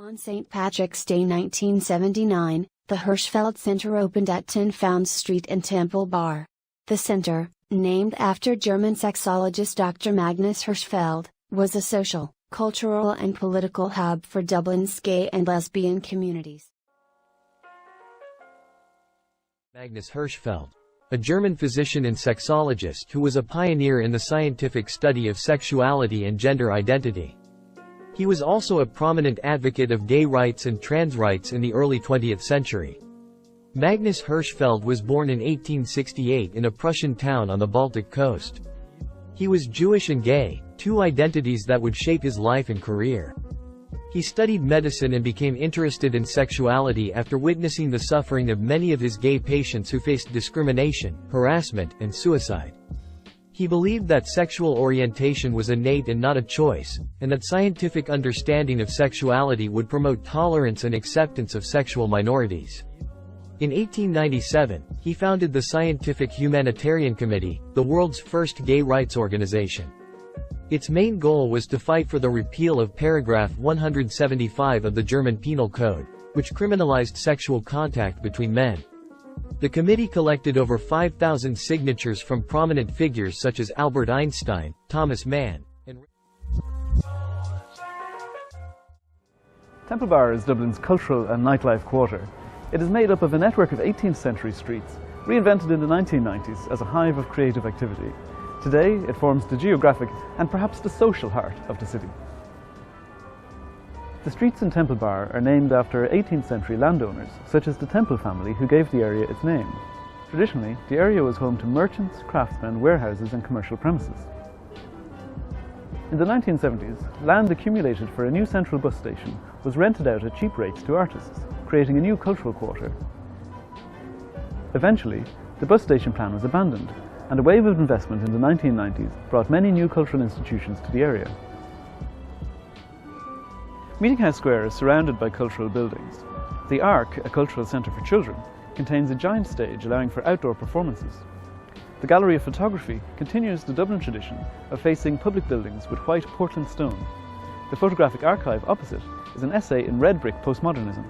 On St. Patrick's Day 1979, the Hirschfeld Centre opened at 10 Founds Street in Temple Bar. The centre, named after German sexologist Dr. Magnus Hirschfeld, was a social, cultural and political hub for Dublin's gay and lesbian communities. Magnus Hirschfeld, a German physician and sexologist who was a pioneer in the scientific study of sexuality and gender identity. He was also a prominent advocate of gay rights and trans rights in the early 20th century. Magnus Hirschfeld was born in 1868 in a Prussian town on the Baltic coast. He was Jewish and gay, two identities that would shape his life and career. He studied medicine and became interested in sexuality after witnessing the suffering of many of his gay patients who faced discrimination, harassment, and suicide. He believed that sexual orientation was innate and not a choice, and that scientific understanding of sexuality would promote tolerance and acceptance of sexual minorities. In 1897, he founded the Scientific Humanitarian Committee, the world's first gay rights organization. Its main goal was to fight for the repeal of paragraph 175 of the German Penal Code, which criminalized sexual contact between men. The committee collected over 5,000 signatures from prominent figures such as Albert Einstein, Thomas Mann, and Temple Bar is Dublin's cultural and nightlife quarter. It is made up of a network of 18th century streets, reinvented in the 1990s as a hive of creative activity. Today, it forms the geographic and perhaps the social heart of the city. The streets in Temple Bar are named after 18th century landowners, such as the Temple family who gave the area its name. Traditionally, the area was home to merchants, craftsmen, warehouses and commercial premises. In the 1970s, land accumulated for a new central bus station was rented out at cheap rates to artists, creating a new cultural quarter. Eventually, the bus station plan was abandoned, and a wave of investment in the 1990s brought many new cultural institutions to the area. Meeting House Square is surrounded by cultural buildings. The Ark, a cultural centre for children, contains a giant stage allowing for outdoor performances. The Gallery of Photography continues the Dublin tradition of facing public buildings with white Portland stone. The photographic archive opposite is an essay in red brick postmodernism.